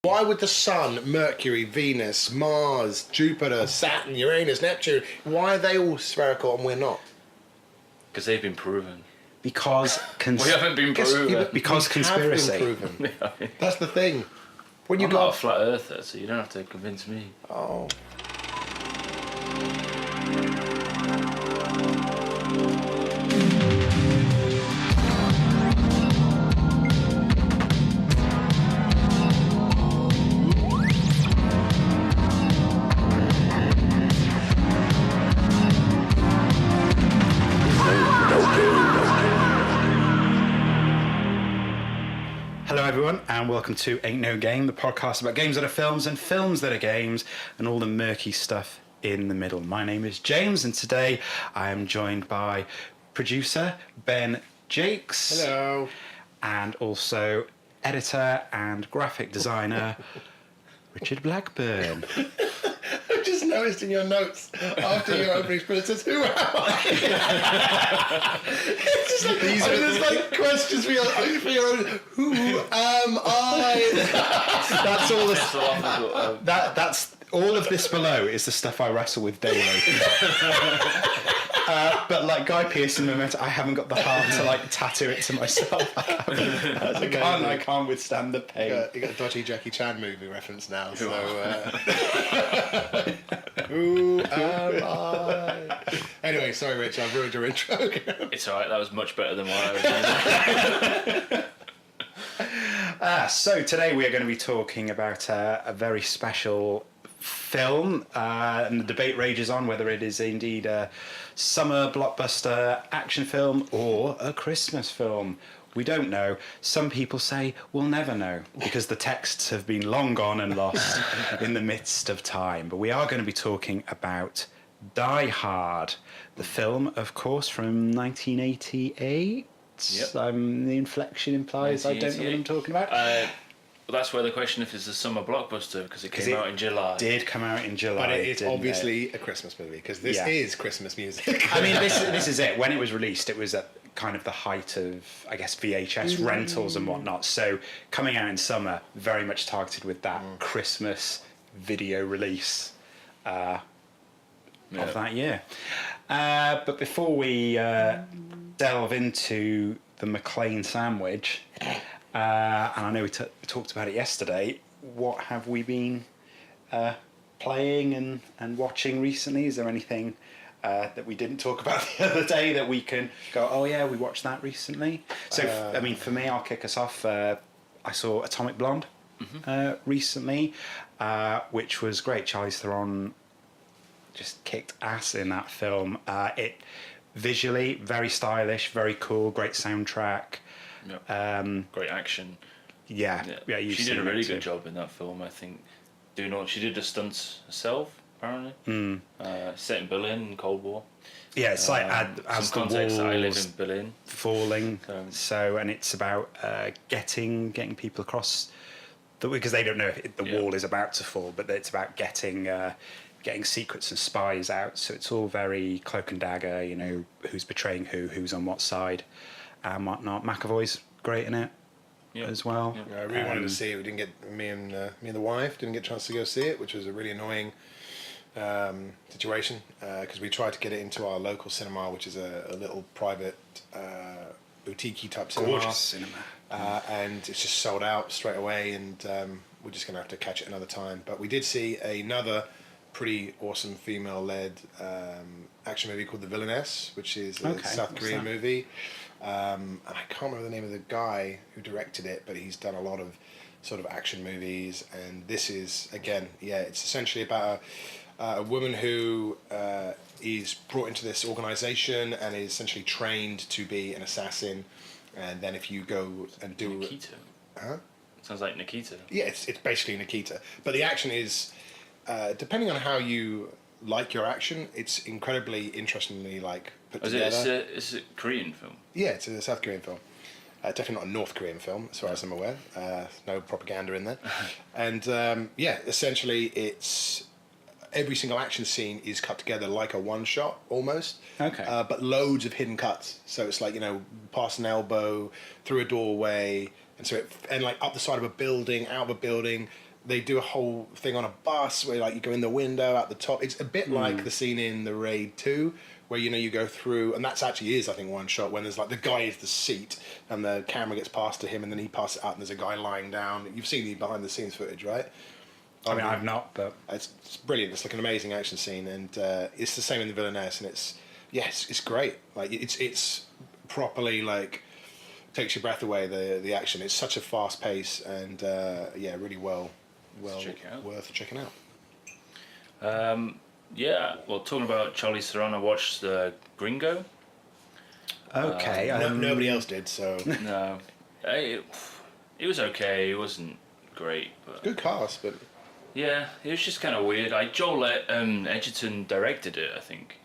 Why would the Sun, Mercury, Venus, Mars, Jupiter, Saturn, Uranus, Neptune, why are they all spherical and we're not? Because they've been proven. Because we haven't been proven. Because conspiracy. Have been proven. That's the thing. When I'm not a flat earther, so you don't have to convince me. Oh. Hello everyone and welcome to Ain't No Game, the podcast about games that are films and films that are games and all the murky stuff in the middle. My name is James and today I am joined by producer Ben Jacques. Hello. And also editor and graphic designer Richard Blackburn. I just noticed in your notes after your opening spiel it says, "Who am I?" It's just like, these are just like questions for your own. Who am I? That's all. That's all of this below is the stuff I wrestle with daily. But like Guy Pearce in Memento, I haven't got the heart to like tattoo it to myself. I can't withstand the pain. You got a dodgy Jackie Chan movie reference now. So who am I? Anyway, sorry, Rich, I've ruined your intro. It's alright. That was much better than what I was doing. So today we are going to be talking about a very special film, and the debate rages on whether it is indeed a summer blockbuster action film or a Christmas film. We don't know. Some people say we'll never know because the texts have been long gone and lost in the midst of time. But we are going to be talking about Die Hard, the film, of course, from 1988. Yep. The inflection implies I don't know what I'm talking about. Well, that's where the question if it's a summer blockbuster because it came out in July. Did come out in July, but it's obviously a Christmas movie because this is Christmas music. I mean, this is it. When it was released, it was at kind of the height of, I guess, VHS rentals and whatnot. So coming out in summer, very much targeted with that Christmas video release of that year. But before we delve into the McClane sandwich. And I know we talked about it yesterday. What have we been playing and watching recently? Is there anything that we didn't talk about the other day that we can go, oh yeah, we watched that recently? So, I mean, for me, I'll kick us off. I saw Atomic Blonde recently, which was great. Charlize Theron just kicked ass in that film. It visually, very stylish, very cool, great soundtrack. Yep. Great action. Yeah. She did a really good job in that film. I think she did the stunts herself apparently. Set in Berlin in Cold War. Yeah, it's like as the walls I live in Berlin falling. And it's about getting people across because they don't know if the wall is about to fall, but it's about getting secrets and spies out. So it's all very cloak and dagger. You know, who's betraying who's on what side. And whatnot. McAvoy's great in it as well. Yeah, I really wanted to see it. We didn't get me and the wife didn't get a chance to go see it, which was a really annoying situation because we tried to get it into our local cinema, which is a little private boutique type cinema. Gorgeous cinema. And it's just sold out straight away, and we're just gonna have to catch it another time. But we did see another pretty awesome female-led action movie called The Villainess, which is a South Korean movie. And I can't remember the name of the guy who directed it, but he's done a lot of sort of action movies. And this is, again, it's essentially about a woman who is brought into this organization and is essentially trained to be an assassin. And then if you go and do... Nikita. Huh? Sounds like Nikita. Yeah, it's basically Nikita. But the action is, depending on how you like your action, it's incredibly interestingly put together. It's a Korean film? Yeah, it's a South Korean film. Definitely not a North Korean film, as far as I'm aware. No propaganda in there. And essentially it's every single action scene is cut together like a one shot almost. Okay. But loads of hidden cuts. So it's like, past an elbow, through a doorway, and so up the side of a building, out of a building, they do a whole thing on a bus where like you go in the window out the top. It's a bit like the scene in the Raid 2 where you go through, and that's actually is I think one shot when there's like the guy is the seat and the camera gets passed to him and then he passes it out and there's a guy lying down. You've seen the behind the scenes footage, right? I mean, I've not, but it's brilliant. It's like an amazing action scene, and it's the same in the Villainess, and it's great. Like it's properly like takes your breath away. The action. It's such a fast pace, and really well worth checking out. Yeah, well, talking about Charlize Theron, I watched Gringo. okay. Nobody else did, so No, it was okay. It wasn't great, but good cast, but yeah, it was just kind of weird. Joel Edgerton directed it, I think,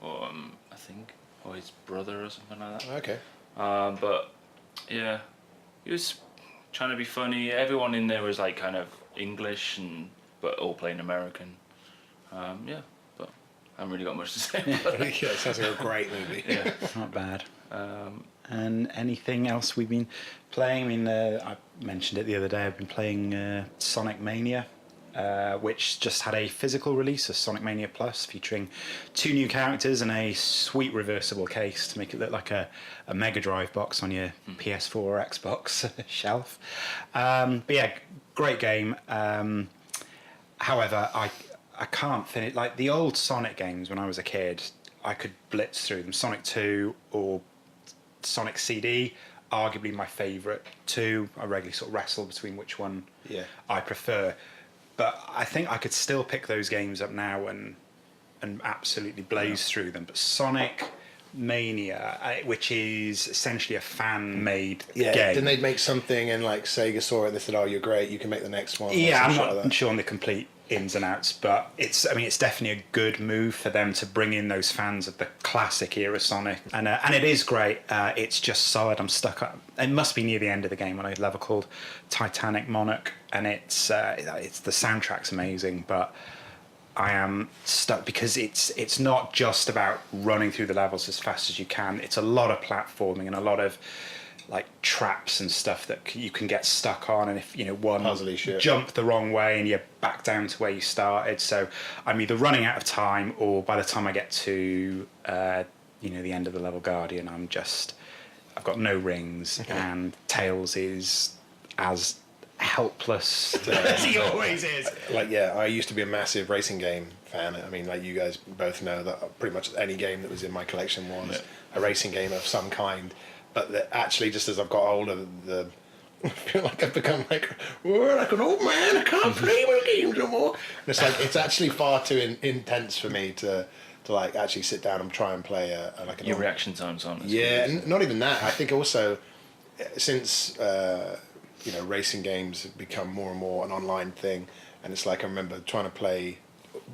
or his brother or something like that. okay. But yeah, he was trying to be funny. Everyone in there was like kind of English but all playing American. But I haven't really got much to say about it. Yeah, it sounds like a great movie. Yeah. Not bad. And anything else we've been playing? I mean, I mentioned it the other day. I've been playing Sonic Mania, which just had a physical release of Sonic Mania Plus, featuring 2 new characters and a sweet reversible case to make it look like a Mega Drive box on your PS4 or Xbox shelf. But yeah, great game. However, I can't finish like the old Sonic games when I was a kid. I could blitz through them. Sonic 2 or Sonic CD, arguably my favourite 2. I regularly sort of wrestle between which one I prefer. But I think I could still pick those games up now and absolutely blaze through them. But Sonic Mania, which is essentially a fan-made game. Didn't they make something and like Sega saw it and they said, "Oh, you're great. You can make the next one." Yeah, I'm not sure on the complete ins and outs, but it's definitely a good move for them to bring in those fans of the classic era Sonic, and it is great. It's just solid. I'm stuck up. It must be near the end of the game on a level called Titanic Monarch, and it's the soundtrack's amazing, but I am stuck because it's not just about running through the levels as fast as you can. It's a lot of platforming and a lot of like traps and stuff that you can get stuck on, and if one puzzly shit. Jump the wrong way and you're back down to where you started. So I'm either running out of time, or by the time I get to the end of the level Guardian, I've got no rings, and Tails is as helpless as he always is. I used to be a massive racing game fan. I mean, like you guys both know that pretty much any game that was in my collection was a racing game of some kind. But actually, just as I've got older, I feel like I've become like an old man. I can't play my games no more. And it's like it's actually far too intense for me to like actually sit down and try and play your reaction times aren't. Yeah, and not even that. I think also since racing games have become more and more an online thing, and it's like I remember trying to play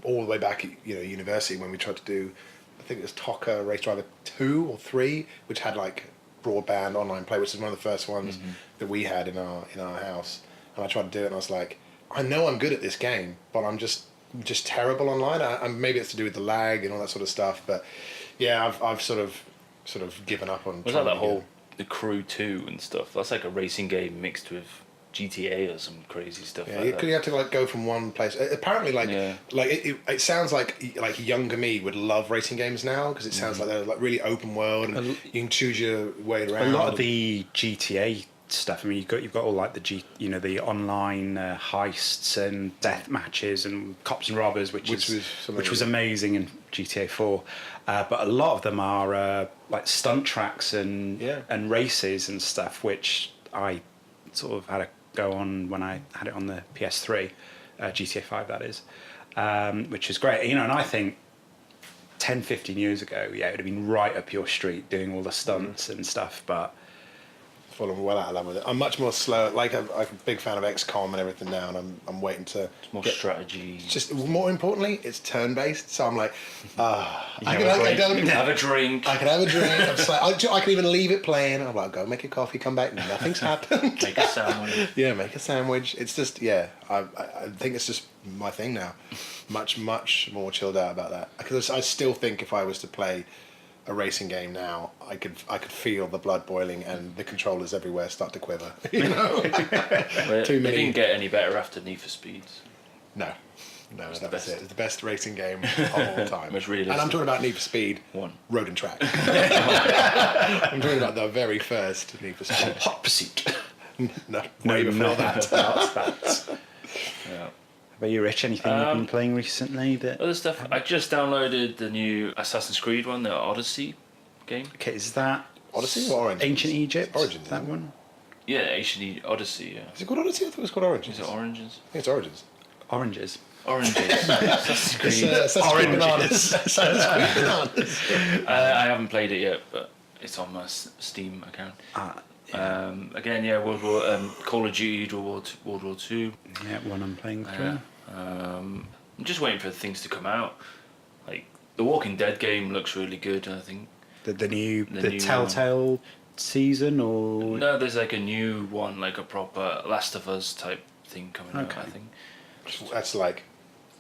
all the way back at university when we tried to do, I think it was TOCA Race Driver 2 or 3, which had like broadband online play, which is one of the first ones that we had in our house. And I tried to do it, and I was like, I know I'm good at this game, but I'm just terrible online. Maybe it's to do with the lag and all that sort of stuff. But yeah, I've sort of given up on. Was that whole the Crew 2 and stuff? That's like a racing game mixed with GTA or some crazy stuff. Yeah, like that. You have to like go from one place. Apparently, it sounds like younger me would love racing games now, because it sounds like they're like really open world and you can choose your way around. A lot of the GTA stuff. I mean, you've got all like the online heists and death matches and cops and robbers, which was amazing in GTA 4. But a lot of them are like stunt tracks and races and stuff, which I sort of had a go on when I had it on the PS3, GTA 5 that is, which is great. And I think 10, 15 years ago, it would have been right up your street doing all the stunts and stuff, but fallen well out of love with it. I'm much more slow. Like I'm a big fan of XCOM and everything now, and I'm waiting to. It's more strategy. Just more importantly, it's turn-based. So I'm like, have a drink. I can have a drink. I'm just like, I can even leave it playing. I'm like, go make a coffee, come back, nothing's happened. Make a sandwich. Yeah, make a sandwich. It's just I think it's just my thing now. Much more chilled out about that, because I still think if I was to play a racing game now, I could feel the blood boiling and the controllers everywhere start to quiver. You know, Well, Too they many- didn't get any better after Need for Speeds. no, It's that the was best. it. It's the best racing game of all time. Most And realistic. I'm talking about Need for Speed One. Road and Track. I'm talking about the very first Need for Speed. Hot Pursuit. No, way before not that. Not that. Yeah. How about you, Rich? Anything you've been playing recently? That Other stuff. I just downloaded the new Assassin's Creed one, the Odyssey game. okay, is that Odyssey or Origins? Ancient Egypt? Origins, That isn't it? one. Yeah, Ancient Odyssey. Yeah. Is it called Odyssey? I thought it was called Origins. Is it Oranges? I think it's Origins. Oranges. Oranges. Assassin's Creed. Assassin's Creed Oranges. Bananas. Assassin's Creed Bananas. I haven't played it yet, but it's on my Steam account. Again, yeah, Call of Duty World War Two. Yeah, one I'm playing through. I'm just waiting for things to come out. Like the Walking Dead game looks really good. I think. The new The new Telltale season, or No, there's like a new one, like a proper Last of Us type thing coming out. Okay. I think. That's like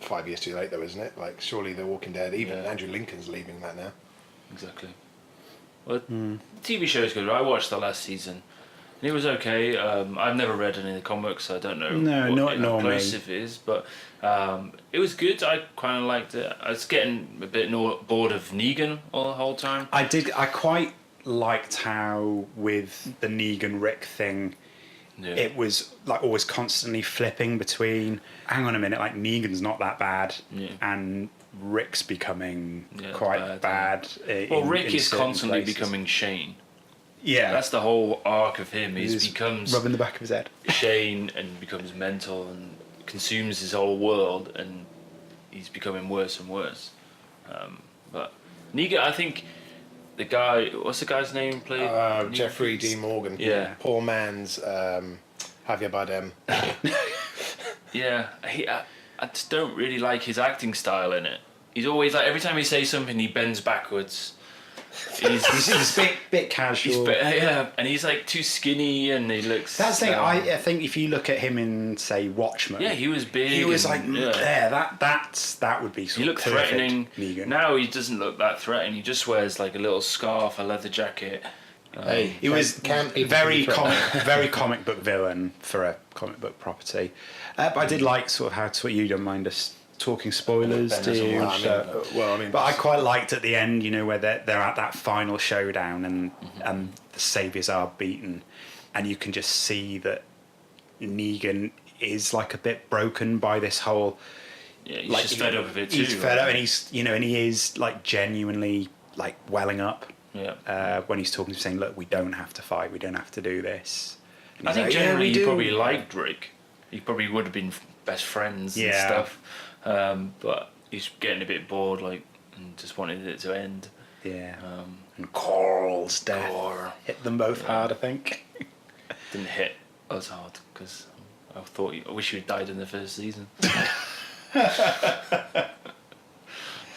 5 years too late, though, isn't it? Like, surely The Walking Dead, even Yeah. Andrew Lincoln's leaving that now. Exactly. Well, TV show is good. I watched the last season, and it was okay. I've never read any of the comics, so I don't know No, not how normally. close it is, but it was good. I kind of liked it. I was getting a bit bored of Negan all the whole time. I quite liked how with the Negan Rick thing, Yeah. it was like always constantly flipping between. Hang on a minute, like Negan's not that bad, Yeah. and Rick's becoming Yeah, quite bad. Well, in- Rick in is certain constantly places. becoming Shane. Yeah, That's the whole arc of him. He He's becomes rubbing the back of his head. Shane and becomes mental and consumes his whole world, and he's becoming worse and worse. But Negan, I think the guy, what's the guy's name? Played Negan? Jeffrey D. Morgan. Yeah. Poor man's Javier Bardem. Yeah, I just don't really like his acting style in it. He's always like, every time he says something, he bends backwards. He's a bit casual. Yeah, and he's like too skinny, and he looks. That's the thing. I think if you look at him in say Watchmen, Yeah, he was big. he was like, and, that would be. He Sort looked of perfect threatening. Negan. Now he doesn't look that threatening. He just wears like a little scarf, a leather jacket. Hey, He was can people very be threatened? very comic book villain for a comic book property. But I did like sort of how you don't mind us talking spoilers, Ben do doesn't you? watch Well, But I quite liked at the end, you know, where they're at that final showdown and the saviors are beaten, and you can just see that Negan is like a bit broken by this whole. Yeah, he's Like, just fed up with it too. He's fed up, and he is like genuinely like welling up. Yeah. When he's talking to him, saying, "Look, we don't have to fight. We don't have to do this." And I he's think like, "Yeah, generally we he do." probably liked Rick. He probably would have been best friends and Yeah. stuff. But he's getting a bit bored, like, and just wanted it to end. Yeah. And Coral's death Or hit them both hard, I think. didn't hit us hard because I wish he had died in the first season.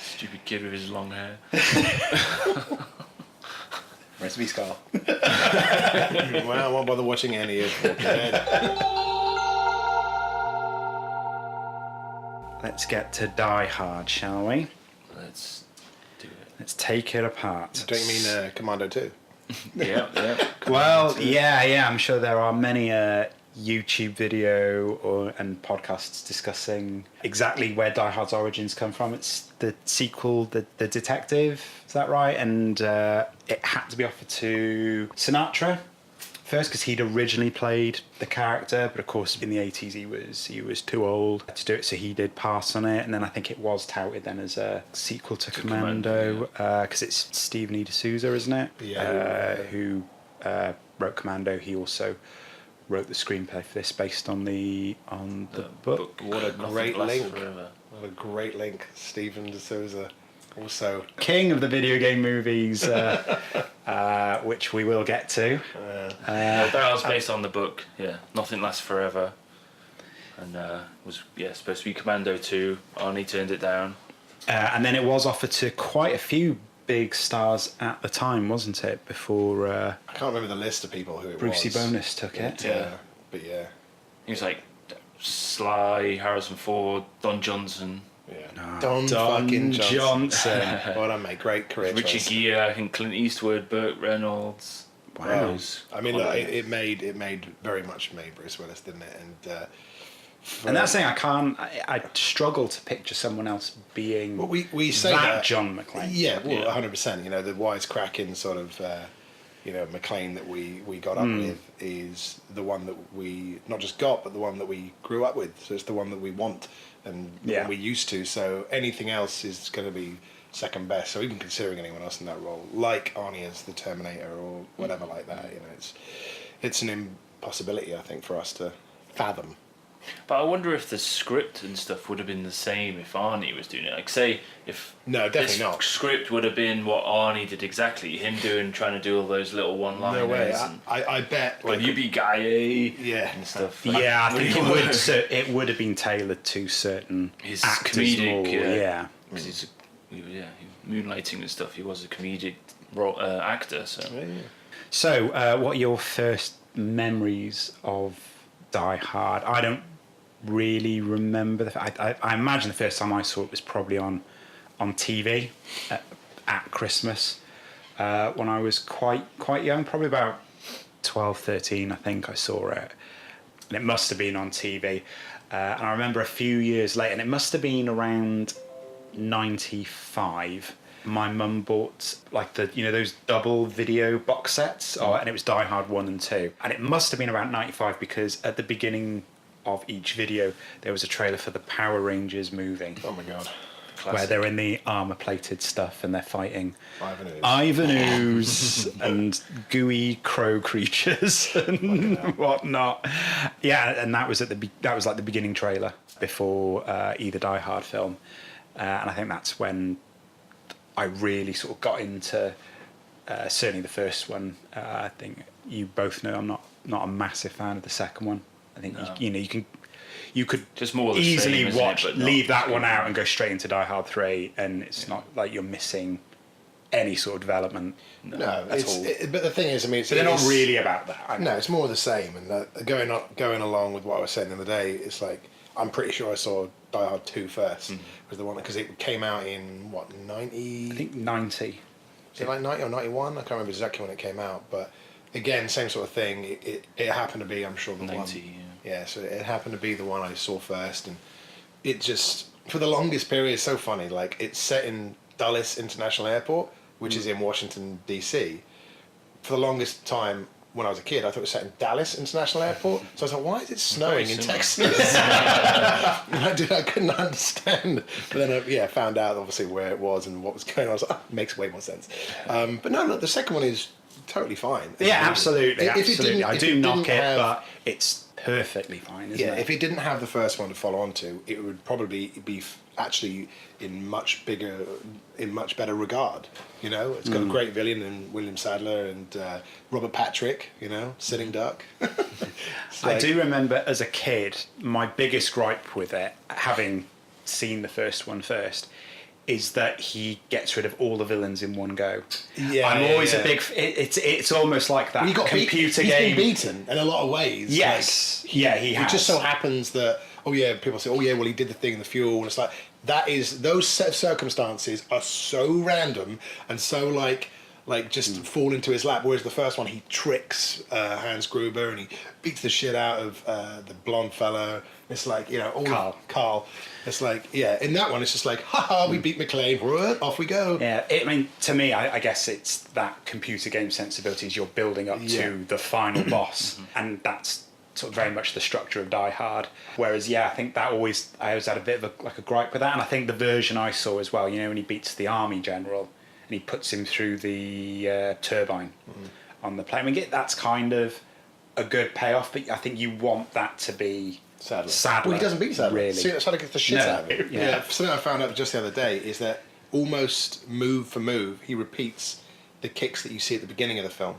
Stupid kid with his long hair. Recipe Scar. Well, I won't bother watching any of Walking Dead. Let's get to Die Hard, shall we? Let's do it. Let's take it apart. Don't you mean Commando 2? Yeah. Well, yeah. I'm sure there are many YouTube video and podcasts discussing exactly where Die Hard's origins come from. It's the sequel, the Detective. Is that right? And it had to be offered to Sinatra first because he'd originally played the character, but of course in the 80s he was too old to do it, so he did pass on it. And then I think it was touted then as a sequel to Commando because it's Stephen E. D'Souza, isn't it? Yeah. Who wrote Commando. He also wrote the screenplay for this based on the book. What a Nothing great lasts link. forever. What a great link. Stephen D'Souza. Also, King of the video game movies, which we will get to. That was based on the book. Yeah, Nothing Lasts Forever, and was supposed to be Commando 2. Arnie turned it down. And then it was offered to quite a few big stars at the time, wasn't it? Before I can't remember the list of people who it Brucey was. Bonus took it. But yeah. He was like Sly, Harrison Ford, Don Johnson, Yeah. Don fucking Johnson. Well done, mate. Great career Richard choice. Gere, I think Clint Eastwood, Burt Reynolds. Wow. I mean, look, it very much made Bruce Willis, didn't it? And that's the thing, I struggle to picture someone else being we say that John McClane. Yeah, well, 100%. You know, the wisecracking sort of, McClane that we got up with is the one that we not just got, but the one that we grew up with. So it's the one that we want and the one we're used to. So anything else is going to be second best. So even considering anyone else in that role, like Arnie as the Terminator or whatever like that, it's an impossibility, I think, for us to fathom. But I wonder if the script and stuff would have been the same if Arnie was doing it. Like, say, if no, definitely this not. Script would have been what Arnie did exactly, him trying to do all those little one-liners. No way. I bet. Like, Yippee Ki-Yay and stuff. Yeah, I think it would have been tailored to certain his actors comedic, more. Yeah. Because he's moonlighting and stuff. He was a comedic actor. So, what are your first memories of Die Hard? I don't really remember. I imagine the first time I saw it was probably on TV at Christmas when I was quite young, probably about 12, 13, I think I saw it. And it must have been on TV. And I remember a few years later, and it must have been around 95, my mum bought like those double video box sets, and it was Die Hard 1 and 2. And it must have been about 95 because at the beginning of each video there was a trailer for the Power Rangers movie. Oh my god. Classic. Where they're in the armour-plated stuff and they're fighting Ivan-Ooze and gooey crow creatures and whatnot. Yeah, and that was like the beginning trailer before either Die Hard film, and I think that's when I really sort of got into certainly the first one. I think you both know I'm not a massive fan of the second one. I think you could just more easily watch, leave that one out and go straight into Die Hard 3, and it's not like you're missing any sort of development. No, at all. But the thing is, I mean, they're not really about that. No, it's more the same. And going along with what I was saying the other day, it's like I'm pretty sure I saw Die Hard 2 first. Was the one because it came out in what 90? I think 90. Is it like 90 or 91? I can't remember exactly when it came out, but again, same sort of thing. It happened to be, I'm sure, the 90, one. Yeah, so it happened to be the one I saw first, and it just for the longest period, it's so funny. Like it's set in Dulles International Airport, which is in Washington DC. For the longest time, when I was a kid, I thought it was set in Dallas International Airport. So I was like, why is it snowing in Texas? I couldn't understand. But then I found out obviously where it was and what was going on. I was like, it makes way more sense. But no, look, the second one is totally fine. Yeah, absolutely. I do knock it, but it's perfectly fine, isn't it? If it didn't have the first one to follow on to, it would probably be actually in much better regard. It's got a great villain in William Sadler and Robert Patrick, Sitting Duck. I do remember as a kid, my biggest gripe with it, having seen the first one first, is that he gets rid of all the villains in one go. Yeah, I'm always a big. It's almost like that computer game. He's been beaten in a lot of ways. Yes, he has. It just so happens that people say, well, he did the thing in the fuel, and it's like those set of circumstances are so random and so like just fall into his lap. Whereas the first one, he tricks Hans Gruber and he beats the shit out of the blonde fella. It's like Carl. It's like in that one it's just like we beat McClane, off we go. Yeah, to me, I guess it's that computer game sensibilities you're building up to the final boss, and that's sort of very much the structure of Die Hard. Whereas I think I always had a bit of a gripe with that, and I think the version I saw as well, when he beats the army general and he puts him through the turbine on the plane. I mean, that's kind of a good payoff, but I think you want that to be Sadler. Well, he doesn't beat Sadler. Really. See, Sadler gets the shit out of it. Yeah. Something I found out just the other day is that almost move for move, he repeats the kicks that you see at the beginning of the film.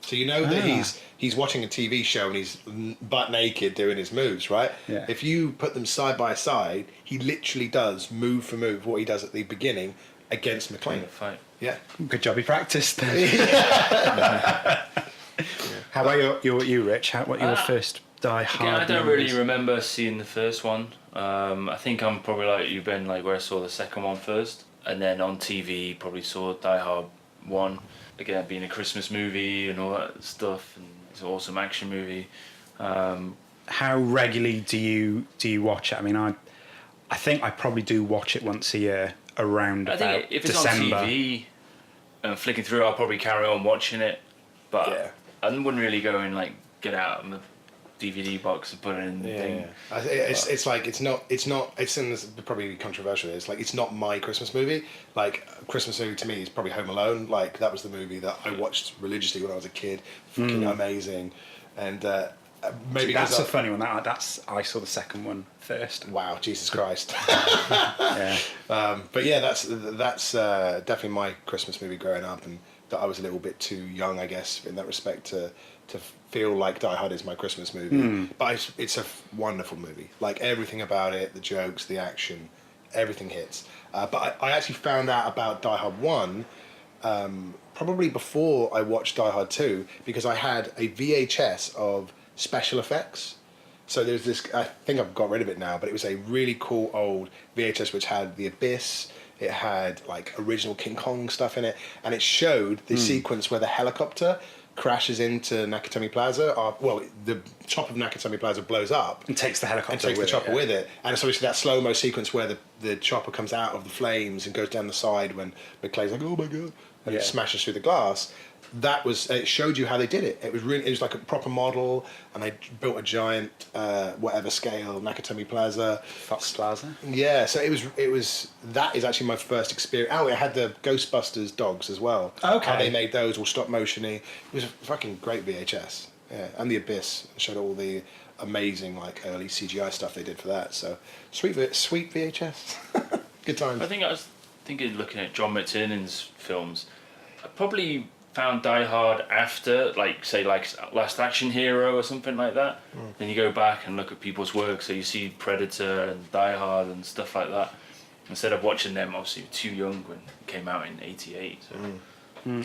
So that he's watching a TV show and he's butt naked doing his moves, right? Yeah. If you put them side by side, he literally does move for move what he does at the beginning against McClane. Fight. Yeah. Good job, he practiced. How about you, Rich? What your first Die Hard. I don't really remember seeing the first one. I think I'm probably like you, Ben, like where I saw the second one first, and then on TV probably saw Die Hard 1. Again, being a Christmas movie and all that stuff, and it's an awesome action movie. How regularly do you watch it? I mean, I think I probably do watch it once a year around I about think if it's December. on TV and flicking through, I'll probably carry on watching it. But Yeah. I wouldn't really go and like get out the DVD box and put it in the thing. It's like it's probably controversial. It's like it's not my Christmas movie. Like a Christmas movie to me is probably Home Alone. Like that was the movie that I watched religiously when I was a kid. Fucking amazing, and maybe That's a funny one. I saw the second one first. wow, Jesus Christ. Yeah. But yeah, that's definitely my Christmas movie growing up, and that I was a little bit too young, I guess, in that respect to feel like Die Hard is my Christmas movie. But it's a wonderful movie. Like everything about it, the jokes, the action, everything hits. But I actually found out about Die Hard 1 probably before I watched Die Hard 2 because I had a VHS of special effects. So there's this, I think I've got rid of it now, but it was a really cool old VHS which had The Abyss, it had like original King Kong stuff in it, and it showed the sequence where the helicopter crashes into Nakatomi Plaza, the top of Nakatomi Plaza blows up. And takes the helicopter and takes with the chopper it, with it. And it's obviously that slow-mo sequence where the chopper comes out of the flames and goes down the side when McClane's like, oh my God, and it smashes through the glass. It showed you how they did it. It was like a proper model, and they built a giant, whatever scale, Nakatomi Plaza. Fox Plaza. Yeah, so that is actually my first experience. Oh, it had the Ghostbusters dogs as well. Okay. How they made those all stop motiony. It was a fucking great VHS. Yeah, and The Abyss showed all the amazing like early CGI stuff they did for that. So sweet VHS. Good times. I think I was thinking, looking at John McTiernan's films, I probably found Die Hard after, like, say, like Last Action Hero or something like that. Then you go back and look at people's work, so you see Predator and Die Hard and stuff like that. Instead of watching them, obviously, too young when it came out in '88. So.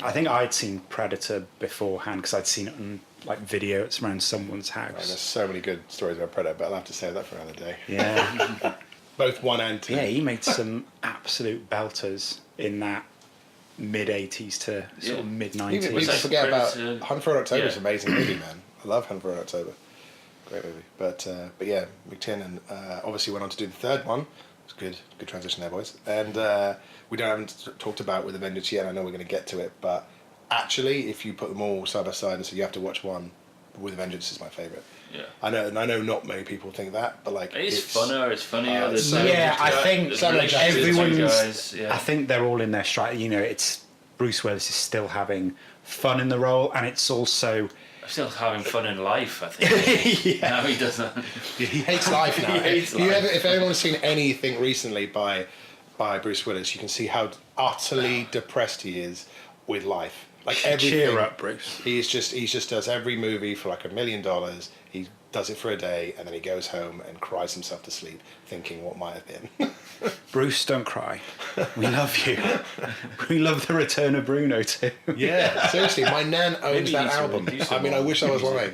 I think I'd seen Predator beforehand because I'd seen it on like video. It's around someone's house. There's so many good stories about Predator, but I'll have to save that for another day. Yeah. Both 1 and 2. Yeah, he made some absolute belters in that mid-80s to sort of mid-90s. People forget about Hunt for Red October. Is an amazing movie, man. I love Hunt for Red October. Great movie. But yeah, McTiernan obviously went on to do the third one. It's good transition there, boys. And we haven't talked about With a Vengeance yet. I know we're going to get to it, but actually, if you put them all side by side and say you have to watch one, With a Vengeance is my favourite. Yeah. I know not many people think that, but like it's funnier. It's funnier. I think everyone's. I think they're all in their stride. You know, it's Bruce Willis is still having fun in the role, and it's also still having fun in life. I think. Yeah. No, he doesn't. He hates life now. If anyone's seen anything recently by Bruce Willis, you can see how utterly depressed he is with life. Like everything. Cheer up, Bruce. He just does every movie for like $1 million. He does it for a day, and then he goes home and cries himself to sleep, thinking what might have been. Bruce, don't cry. We love you. We love the return of Bruno too. Yeah, seriously, my nan owns that album. I mean, I wish I was lying.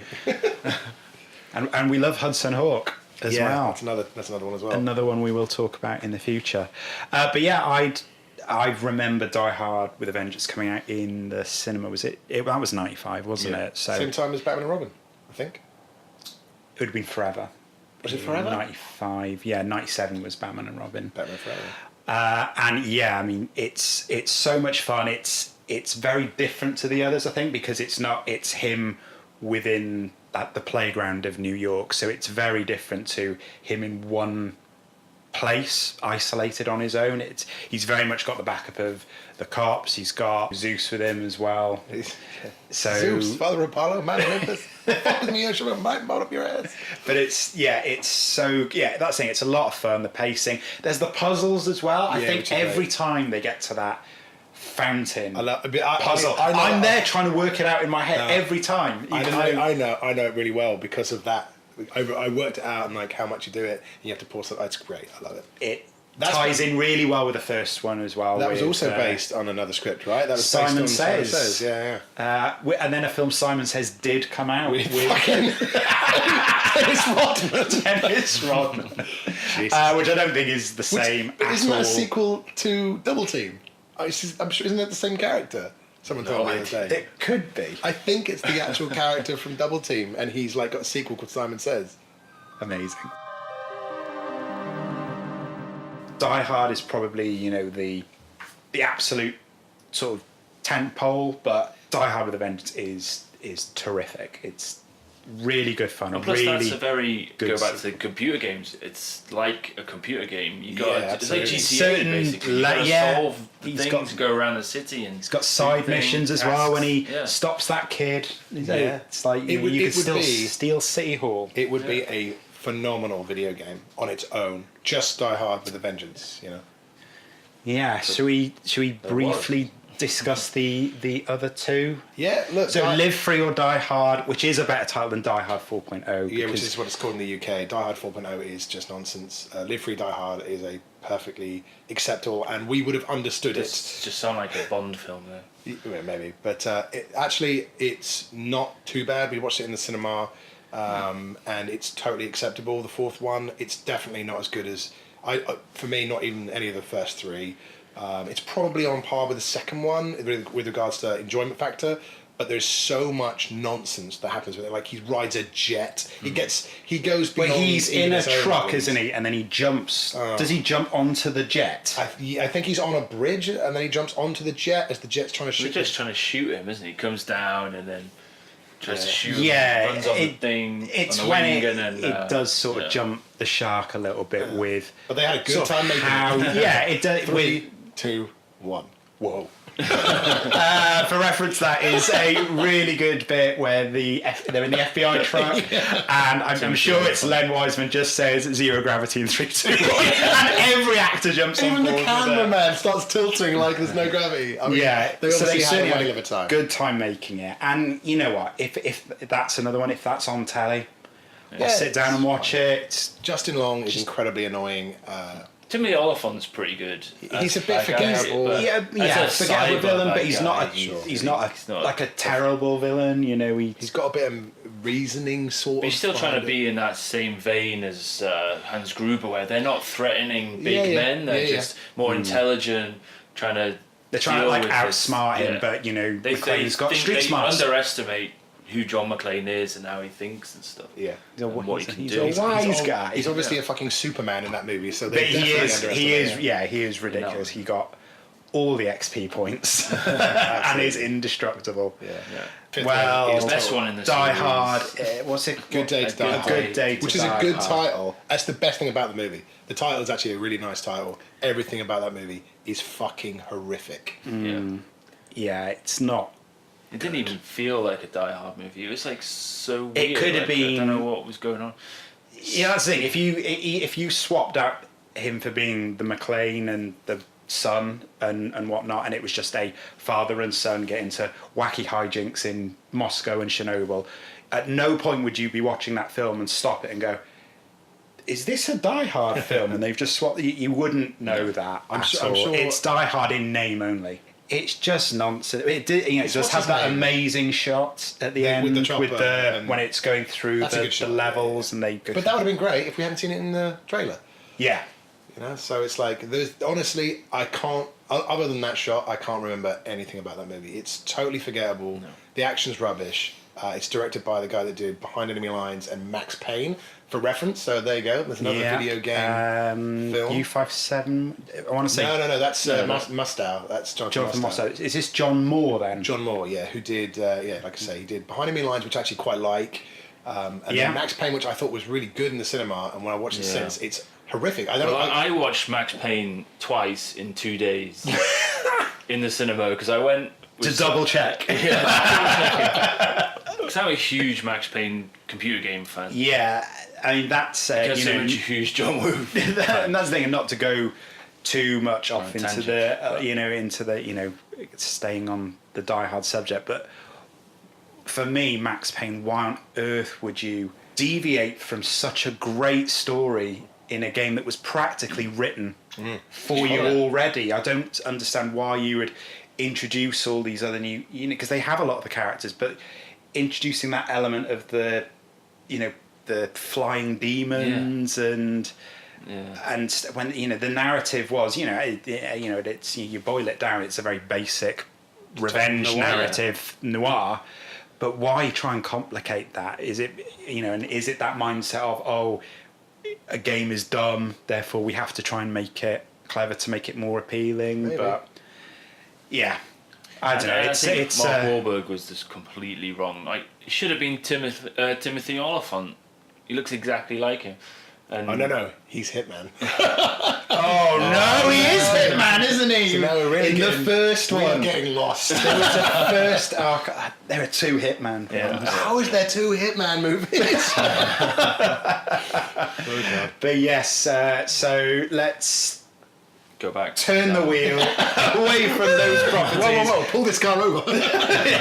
And we love Hudson Hawk as well. That's another one as well. Another one we will talk about in the future. But yeah, I remember Die Hard with a Vengeance coming out in the cinema. That was 95, wasn't it? So same time as Batman and Robin, I think. It would have been Forever. Was it Forever? 95, yeah. 97 was Batman and Robin. Batman Forever. And yeah, I mean, it's so much fun. It's very different to the others, I think, because it's him within the playground of New York. So it's very different to him in one place, isolated on his own. He's very much got the backup of the cops. He's got Zeus with him as well. So Zeus, Father Apollo, Man Olympus, fuck with me, I shall might bolt up your ass. But that's saying it's a lot of fun. The pacing, there's the puzzles as well. I think every time they get to that fountain puzzle, I'm there trying to work it out in my head every time. I know it really well because of that. I worked it out and like how much you do it, and you have to pause it. It's great. I love it. ties in really well with the first one as well. That was with, also based on another script, right? That was Simon based on Says. Simon Says. Yeah. And then a film Simon Says did come out with Dennis Rodman, which I don't think is the same at isn't that all. a sequel to Double Team? I'm sure, isn't that the same character? Someone told me the other day. It could be. I think it's the actual character from Double Team, and he's like got a sequel called Simon Says. Amazing. Die Hard is probably, the absolute sort of tentpole, but Die Hard with a Vengeance is terrific. It's really good fun. And plus, really that's a very good go back to the computer games. It's like a computer game. You got it's like absolutely. GTA basically. You got to solve the He's things, got- go around the city, and He's got side missions as well when he Yeah. stops that kid. Yeah. It's like It would- you it could would still be- steal City Hall. It would be a phenomenal video game on its own. Just Die Hard with a Vengeance, Yeah, should we briefly discuss the other two? Yeah, look. So Live Free or Die Hard, which is a better title than Die Hard 4.0. Yeah, which because- is what it's called in the UK. Die Hard 4.0 is just nonsense. Live Free Die Hard is a perfectly acceptable, and we would have understood it. It's just sound like a Bond film there. Yeah, maybe, but it's not too bad. We watched it in the cinema, and it's totally acceptable. The fourth one, it's definitely not as good as for me. Not even any of the first three. It's probably on par with the second one with regards to enjoyment factor. But there's so much nonsense that happens with it. Like he rides a jet. He goes. But beyond he's in even a his own truck, rules. isn't he? And then he jumps. Does he jump onto the jet? I think he's on a bridge, and then he jumps onto the jet as the jet's trying to shoot. He's just trying to shoot him, isn't he? He comes down and then tries to shoot Yeah, him. Runs on the thing. It's on the when wing it and does sort of jump the shark a little bit with. But they had a good sort of time making how, it. Yeah, it does. 3, 2, 1. Whoa. For reference, that is a really good bit where they're in the FBI truck, and I'm sure it's Len Wiseman just says zero gravity in 3, 2, 1, and every actor jumps on Even board the with that. cameraman starts tilting like there's no gravity. I mean, Yeah, they so obviously they had certainly a had whale a of a time. good time making it. And you know what? If that's another one, if that's on telly, Yeah, I'll sit down and watch it. Justin Long is incredibly annoying. Timothy Oliphant's pretty good. He's a bit That guy, forgettable. but as a forgettable cyber villain, but bad he's guy, not. he's Not like a terrible villain. He's got a bit of reasoning, sort But of. he's still trying to behind be in that same vein as Hans Gruber, where they're not threatening big Yeah, men; they're yeah, just more intelligent, trying to. They're trying to deal like with this. outsmart him, Yeah. but They McClane's got think street they smarts. underestimate who John McClane is and how he thinks and stuff. Yeah. He's a- And what he can he's do. a wise guy. He's obviously a fucking Superman in that movie, so But they he definitely is. He underestimate is. him. Yeah, he is ridiculous. He got all the XP points and is indestructible. Yeah. Yeah. Well, Is The best one in the Die series. Hard. What's it? Good Day to Die A Hard. Good Day to Which is Die a good Hard. title. That's the best thing about the movie. The title is actually a really nice title. Everything about that movie is fucking horrific. Yeah. Yeah, it's not. It didn't even feel like a Die Hard movie. It was like so weird. It could have like, I don't know been- what was going on. Yeah, that's the thing. If you swapped out him for being the McClane and the son and whatnot, and it was just a father and son get into wacky hijinks in Moscow and Chernobyl, at no point would you be watching that film and stop it and go, "Is this a Die Hard film?" And they've just swapped. You wouldn't know that I'm at sure- I'm all. sure- It's Die Hard in name only. It's just nonsense. It does what's have his that name? amazing shot at the With end the chopper and- when it's going through That's a the good shot, levels and they go. But that would have been great if we hadn't seen it in the trailer. Yeah. So it's like, honestly, I can't, other than that shot, I can't remember anything about that movie. It's totally forgettable. No. The action's rubbish. It's directed by the guy that did Behind Enemy Lines and Max Payne, for reference. So there you go. There's another video game film. U57. I want to say No, that's No. Mustow. That's Jonathan Mustow. Mostow. Is this John Moore then? John Moore, yeah, who did, like I say, he did Behind Enemy Lines, which I actually quite like. And Yeah. then Max Payne, which I thought was really good in the cinema, and when I watched it Yeah. since, it's horrific. I don't Well, know. I watched Max Payne twice in 2 days in the cinema because I went To with double check. Because I'm a huge Max Payne computer game fan. Yeah, I mean that's Because I'm a huge John Woo. and that's the thing, and not to go too much off On a into tangent, the staying on the Die Hard subject, but for me, Max Payne, why on earth would you deviate from such a great story in a game that was practically written for you already. I don't understand why you would introduce all these other new, because they have a lot of the characters, but introducing that element of the, the flying demons and when the narrative was, it's you boil it down, it's a very basic revenge narrative noir. But why try and complicate that? Is it, and is it that mindset of, a game is dumb, therefore we have to try and make it clever to make it more appealing? Maybe. But yeah, I don't know. I think Mark Wahlberg was just completely wrong. Like, it should have been Timothy Oliphant. He looks exactly like him. And no, he's Hitman. No, he is Hitman, isn't he? So now we're really the first one. We're getting lost. There was a first arc. There are 2 Hitman films. How is there 2 Hitman movies? But yes, so let's go back. Turn the wheel away from those properties. Whoa, pull this car over.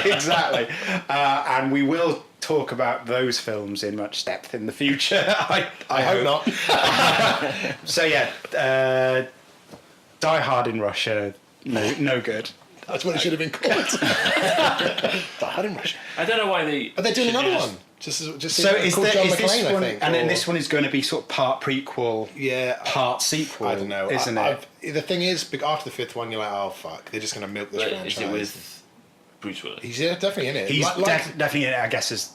Exactly. And we will talk about those films in much depth in the future. I hope not. So yeah, Die Hard in Russia, no good. That's what it should have been called. Die Hard in Russia. I don't know why they. But they're doing another one. Just so is called John McClane, this one, I think, and then this one is going to be sort of part prequel, part sequel. I don't know, isn't it? The thing is, after the 5th one, you're like, oh fuck, they're just going to milk this franchise. Is it with Bruce Willis? He's definitely in it. He's definitely in it, I guess, as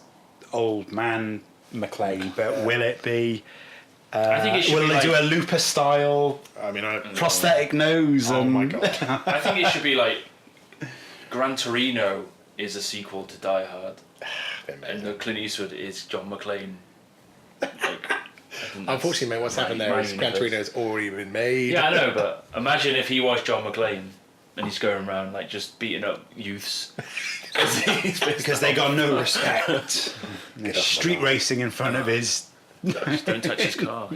old man McClane. But will it be? I think it should will be they do a Looper style? I mean, prosthetic nose. Oh my god! I think it should be like Gran Torino is a sequel to Die Hard. And Clint Eastwood is John McClane. Unfortunately, mate, what's happened there is Gran Torino's already been made. Yeah, I know, but imagine if he was John McClane and he's going around like just beating up youths because they got no respect. Street racing in front of his. Just don't touch his car.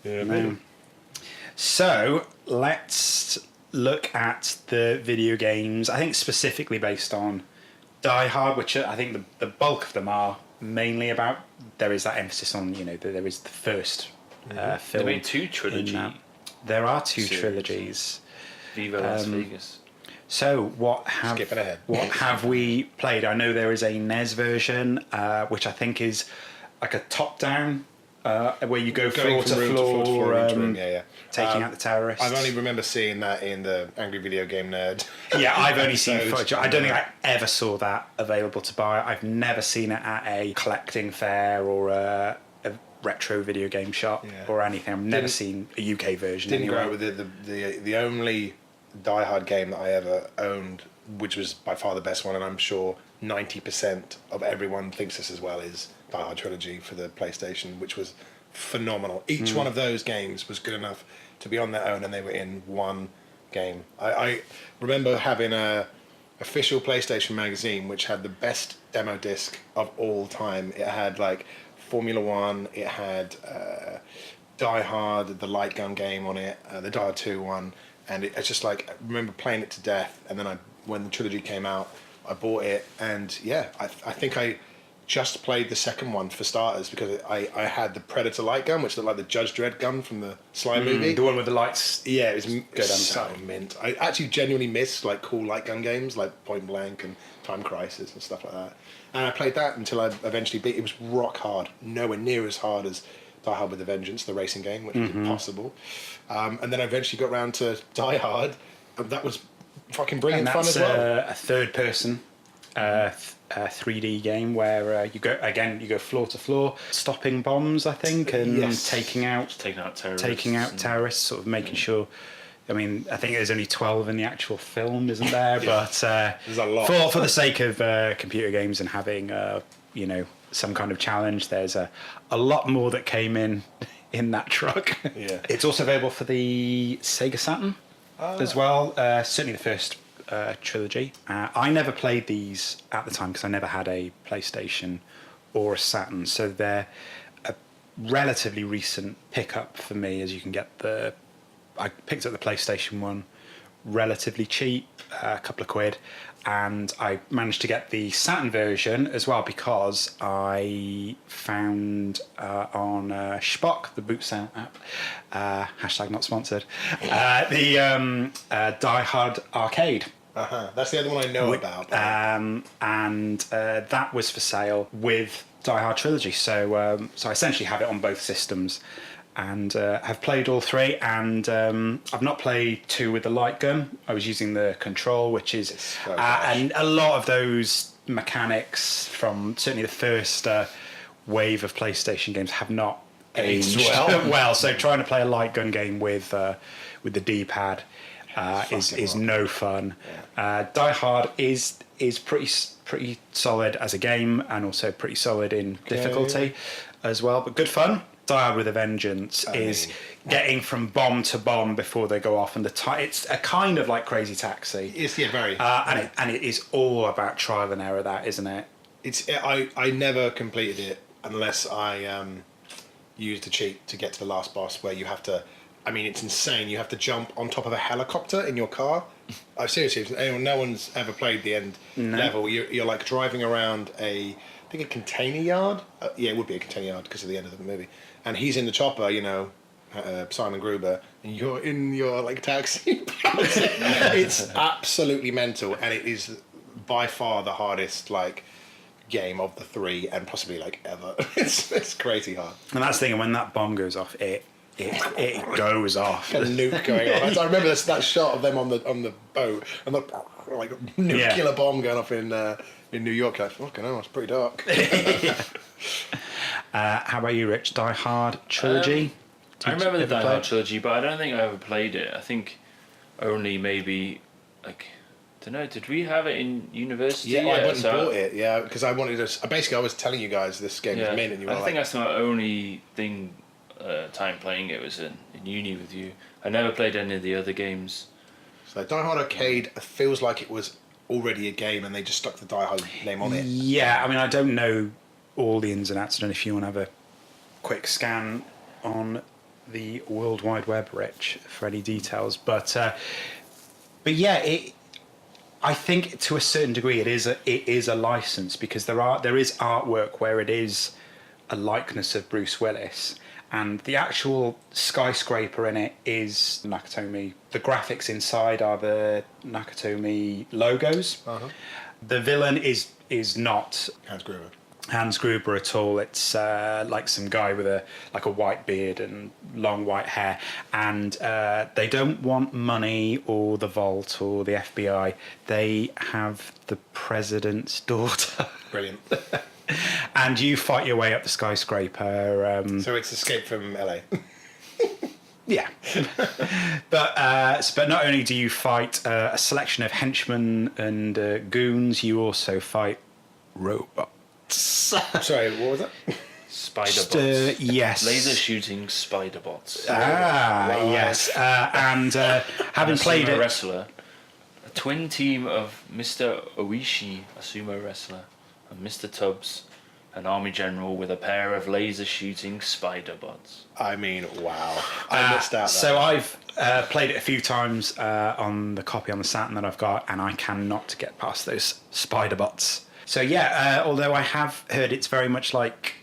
Yeah, maybe. So let's look at the video games. I think specifically based on Die Hard, which I think the bulk of them are mainly about. There is that emphasis on, there is the first film. There made 2 trilogy. There are 2 trilogies. Viva Las Vegas. So what have we played? I know there is a NES version, which I think is like a top-down, where you go floor to floor, taking out the terrorists. I only remember seeing that in the Angry Video Game Nerd. Yeah, I've only seen footage. I don't think I ever saw that available to buy. I've never seen it at a collecting fair or a retro video game shop or anything. I've never seen a UK version. Didn't grow up with the only Die Hard game that I ever owned, which was by far the best one, and I'm sure 90% of everyone thinks this as well, is Die Hard Trilogy for the PlayStation, which was phenomenal. Each one of those games was good enough to be on their own, and they were in one game. I remember having a official PlayStation magazine which had the best demo disc of all time. It had like Formula 1, it had Die Hard, the light gun game on it, the Die Hard 2 one, and it's just like, I remember playing it to death, and then when the trilogy came out, I bought it, and I think I just played the second one for starters because I had the Predator light gun, which looked like the Judge Dredd gun from the Sly movie. The one with the lights. Yeah, it was good. So mint. I actually genuinely miss like cool light gun games like Point Blank and Time Crisis and stuff like that. And I played that until I eventually beat. It was rock hard, nowhere near as hard as Die Hard with a Vengeance, the racing game, which was impossible. And then I eventually got around to Die Hard, and that was fucking brilliant fun as well. A third person 3D game where you go floor to floor, stopping bombs, I think, and taking out terrorists, sort of making sure. I mean, I think there's only 12 in the actual film, isn't there? But there's a lot. For the sake of computer games and having some kind of challenge, there's a lot more that came in that truck. Yeah, it's also available for the Sega Saturn as well. Certainly the first trilogy. I never played these at the time because I never had a PlayStation or a Saturn, so they're a relatively recent pickup for me. As you can get I picked up the PlayStation one relatively cheap, a couple of quid, and I managed to get the Saturn version as well because I found on Spock, the boot sale app, hashtag not sponsored, the Die Hard Arcade. That's the other one I know about. And that was for sale with Die Hard Trilogy. So I essentially have it on both systems, and have played all three. And I've not played 2 with the light gun. I was using the control, which is so and a lot of those mechanics from certainly the first wave of PlayStation games have not aged well. So trying to play a light gun game with the D-pad is no fun. Die Hard is pretty solid as a game, and also pretty solid in difficulty as well, but good fun. Die Hard with a Vengeance is getting from bomb to bomb before they go off, and it's a kind of like Crazy Taxi. It's very. And it is all about trial and error, that, isn't it? I never completed it unless I used a cheat to get to the last boss, where you have to. I mean, it's insane. You have to jump on top of a helicopter in your car. Seriously, no one's ever played the end level. You're like driving around a container yard. Yeah, it would be a container yard because of the end of the movie. And he's in the chopper, Simon Gruber, and you're in your like taxi. It's absolutely mental, and it is by far the hardest game of the 3, and possibly ever. It's crazy hard. And that's the thing. And when that bomb goes off, it goes off. A nuke going off. I remember that shot of them on the boat, and the nuclear bomb going off in New York. Fucking hell, it's pretty dark. How about you, Rich? Die Hard Trilogy? I remember the Die Hard Trilogy, but I don't think I ever played it. I think only maybe don't know. Did we have it in university? Yeah, I went and bought it. Yeah, because I wanted to. Basically, I was telling you guys this game was mint, and you were I think that's my only time playing it was in uni with you. I never played any of the other games. So Die Hard Arcade feels like it was already a game, and they just stuck the Die Hard name on it. Yeah, I mean, I don't know all the ins and outs. I don't know if you want to have a quick scan on the World Wide Web, Rich, for any details. But yeah, I think to a certain degree it is a license, because there is artwork where it is a likeness of Bruce Willis, and the actual skyscraper in it is Nakatomi. The graphics inside are the Nakatomi logos. The villain is not Hans Gruber at all. It's like some guy with a white beard and long white hair, and they don't want money or the vault or the FBI. They have the president's daughter. Brilliant. And you fight your way up the skyscraper. So it's Escape from LA. Yeah. But not only do you fight a selection of henchmen and goons, you also fight robots. Sorry, what was that? Spider bots. Yes. Laser shooting spider bots. Yes. And having played it, wrestler, a twin team of Mr. Oishi, a sumo wrestler, and Mr. Tubbs, an army general with a pair of laser shooting spider bots. I mean, wow. I missed out. So I've played it a few times on the copy on the Saturn that I've got, and I cannot get past those spider bots. So yeah, although I have heard it's very much like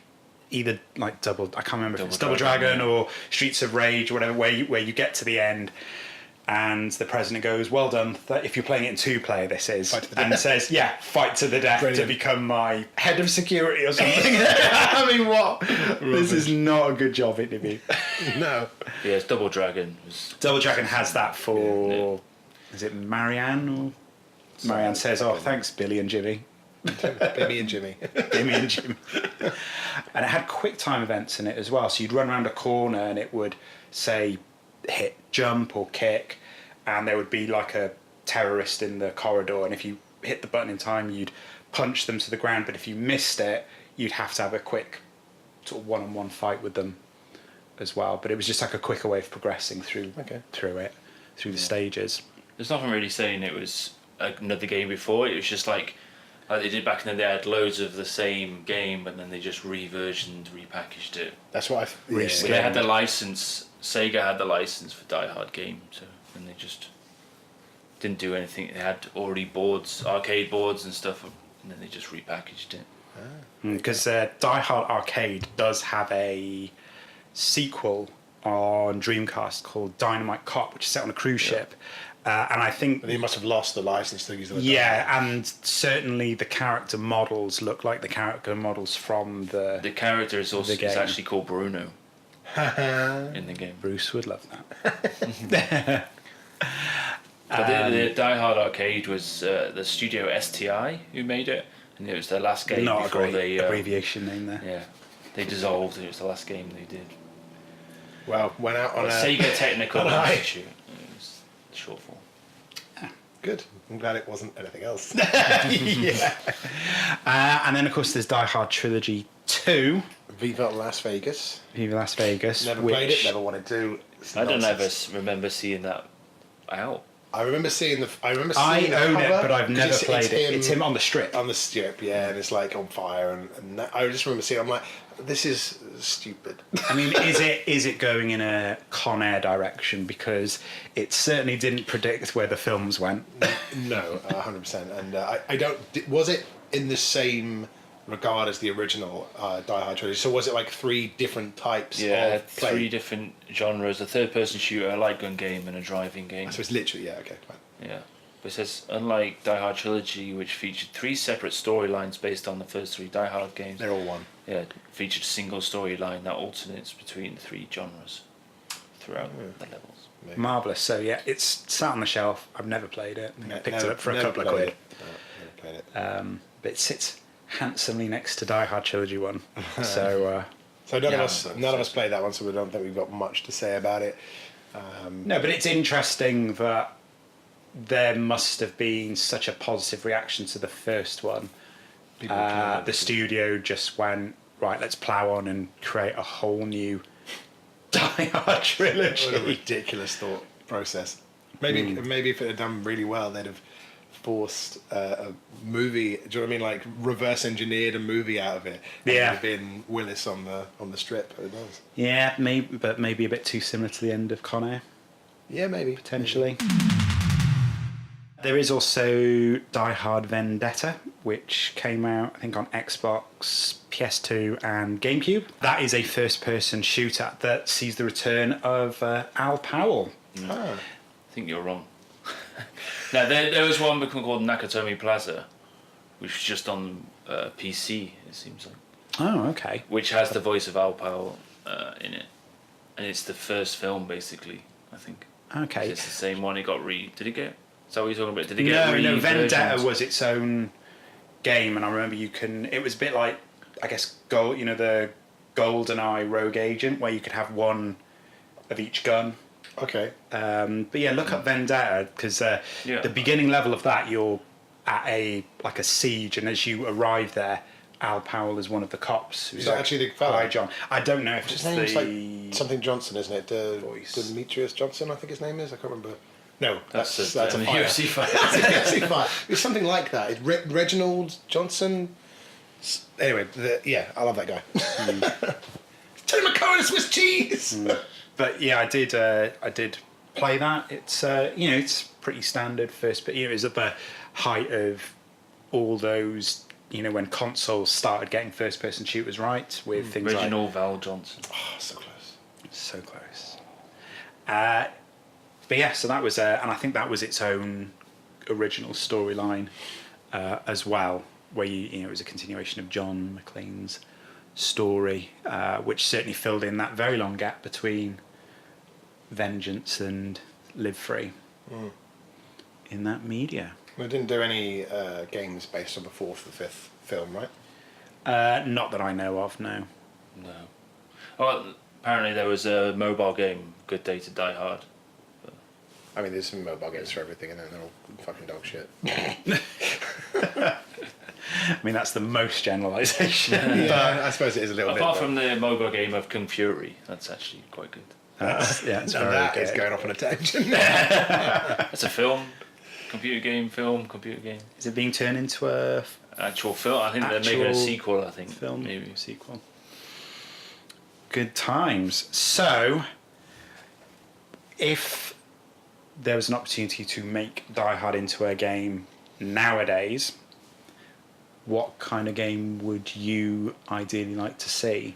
either I can't remember if it's Double Dragon or Streets of Rage or whatever, where you get to the end and the president goes, "Well done, if you're playing it in 2-player, this is," and says, "Yeah, fight to the death." Brilliant. To become my head of security or something. I mean, what? Rubbish. This is not a good job interview. No. Yeah, it's Double Dragon. Double Dragon has that for... Yeah. Is it Marianne? Or Marianne says, "Oh, thanks, Billy and Jimmy." Bimmy and Jimmy. Bimmy and Jimmy. And it had quick time events in it as well. So you'd run around a corner and it would say hit jump or kick, and there would be like a terrorist in the corridor, and if you hit the button in time you'd punch them to the ground, but if you missed it you'd have to have a quick sort of one-on-one fight with them as well. But it was just like a quicker way of progressing through the stages. There's nothing really saying it was another game before. It was just like they did back in the day. They had loads of the same game, but then they just repackaged it. That's what they had the license. Sega had the license for Die Hard game, so then they just didn't do anything. They had already boards, arcade boards and stuff, and then they just repackaged it. Because Die Hard Arcade does have a sequel on Dreamcast called Dynamite Cop, which is set on a cruise ship. And I think... And he must have lost the license to use the and certainly the character models look like the character models from the... The character is also game. is actually called Bruno in the game. Bruce would love that. But the Die Hard Arcade was the studio STI who made it, and it was their last game Not before a great they abbreviation name there. yeah, they dissolved. It was the last game they did. Well, went out on a... Sega Technical on a high. Institute. It was the short form. Good. I'm glad it wasn't anything else. Yeah. And then, of course, there's Die Hard Trilogy 2. Viva Las Vegas. Viva Las Vegas. Never played it, never wanted to. It's I don't ever nonsense. remember seeing that out. I remember seeing the I cover, own it, but I've 'cause never played it. It's him on the strip. On the strip, yeah, and it's like on fire, and that, I just remember seeing. I'm like, this is stupid. I mean, is it going in a Con Air direction? Because it certainly didn't predict where the films went. No, 100%. And I don't. Was it in the same regard as the original Die Hard trilogy? So was it like 3 different types of play? 3 different genres: a third-person shooter, a light gun game, and a driving game. So it's literally okay. Fine. Yeah. But it says, unlike Die Hard Trilogy, which featured 3 separate storylines based on the first 3 Die Hard games, They're all one. yeah, featured a single storyline that alternates between the 3 genres throughout the levels. Maybe. Marvellous. So, yeah, it's sat on the shelf. I've never played it. I picked it up for a couple of played quid. it. No, never played it. But it sits handsomely next to Die Hard Trilogy 1. So, So none Yeah, of us played that one, so we don't think we've got much to say about it. no, but it's interesting that there must have been such a positive reaction to the first one. People were keen. The studio just went, right, let's plough on and create a whole new Die Hard trilogy. What a ridiculous thought process. Maybe if it had done really well, they'd have forced a movie. Do you know what I mean? Like reverse engineered a movie out of it. And Yeah. it would have been Willis on the strip. Who knows? Yeah, but maybe a bit too similar to the end of Con Air, Yeah, maybe potentially. There is also Die Hard Vendetta, which came out, I think, on Xbox, PS2 and GameCube. That is a first-person shooter that sees the return of Al Powell. Ah. I think you're wrong. Now, there was one called Nakatomi Plaza, which was just on PC, it seems like, Oh, okay. which has the voice of Al Powell in it. And it's the first film, basically, I think. Okay. It's the same one. It got Did it get... Is that what you're talking about? Did it get No, Vendetta versions? was its own game, and I remember it was a bit like, I guess, the GoldenEye Rogue Agent, where you could have one of each gun. Okay. But yeah, look up Vendetta, because the beginning level of that, you're at a siege, and as you arrive there, Al Powell is one of the cops. Is that actually the fella? Hi, John. I don't know if His it's name's like something Johnson, isn't it? Voice. Demetrius Johnson, I think his name is. I can't remember. No, That's a fighter. UFC fighter. That's a UFC fighter. It's something like that. It's Reginald Johnson. Anyway, I love that guy. Tell him a cone of Swiss cheese. But yeah, I did play that. It's it's pretty standard first, but it was at the height of all those, when consoles started getting first-person shooters right with things Reginald Val Johnson. Oh, so close. so close. But yeah, so that was, and I think that was its own original storyline as well, where it was a continuation of John McClane's story, which certainly filled in that very long gap between Vengeance and Live Free in that media. We didn't do any games based on the 4th or 5th film, right? Not that I know of, no. No. Oh, apparently there was a mobile game, Good Day to Die Hard. I mean, there's some mobile games for everything, and then they're all fucking dog shit. I mean, that's the most generalisation. Yeah, I suppose it is a little Apart bit. from the mobile game of Kung Fury, that's actually quite good. It's And very that good. is going off on a tangent. That's a film, computer game. Is it being turned into a Actual film. I think they're making a Actual sequel. I think film maybe. sequel? Good times. So, if there was an opportunity to make Die Hard into a game nowadays, what kind of game would you ideally like to see?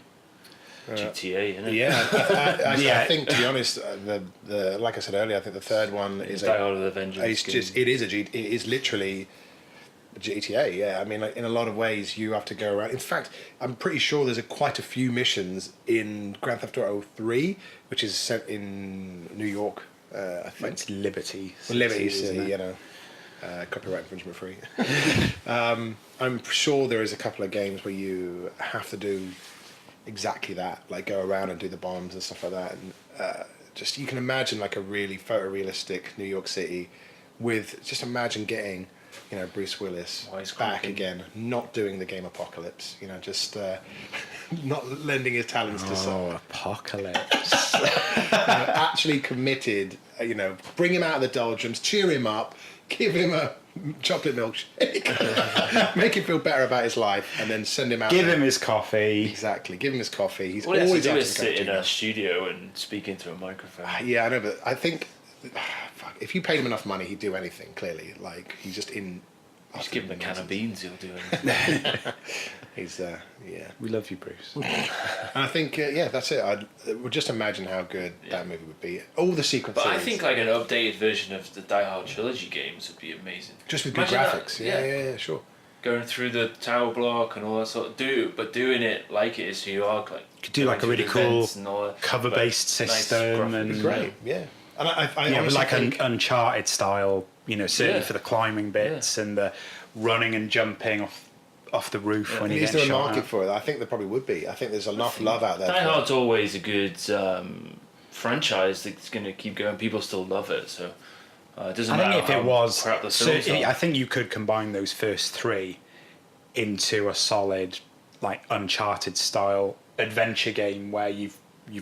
GTA, isn't it? I think, to be honest, the like I said earlier, I think the third one is Die Hard with a Vengeance. It is literally a GTA. Yeah, I mean, like, in a lot of ways, you have to go around. In fact, I'm pretty sure there's quite a few missions in Grand Theft Auto 3, which is set in New York. I think It's Liberty. Liberty City, City, you know, copyright infringement free. I'm sure there is a couple of games where you have to do exactly that, like go around and do the bombs and stuff like that, and just you can imagine like a really photorealistic New York City with just imagine getting, you know, Bruce Willis back again, not doing the game Apocalypse, you know, just not lending his talents to some Apocalypse. actually committed, you know, bring him out of the doldrums, cheer him up, give him a chocolate milkshake, make him feel better about his life, and then send him out. Give him his coffee. Exactly, give him his coffee. He's All he has to always do up is to sit in cappuccino. a studio and speak into a microphone. Yeah, I know, but I think if you paid him enough money, he'd do anything. Clearly, like he's just in. Just give him a can of beans, he'll do anything. He's yeah. We love you, Bruce. And I think that's it. I would just imagine how good that movie would be. All the sequences. But I think like an updated version of the Die Hard trilogy games would be amazing. just with good Imagine graphics. that, Yeah, sure. Going through the tower block and all that sort of doing it like it is who you are. Like, Could do like a going really through the cool events and all that, cover-based but nice system graphics. and It'd be great. Yeah. And I yeah, honestly like think, an Uncharted style, you know, certainly Yeah. for the climbing bits and the running and jumping off the roof when you is get there a shot market at. for it? I think there probably would be. I think there's enough love out there. Die for it. Hard's always a good franchise that's going to keep going. People still love it, so it doesn't I matter think if how it was, crap the films I are. think you could combine those first three into a solid, like Uncharted style adventure game where you've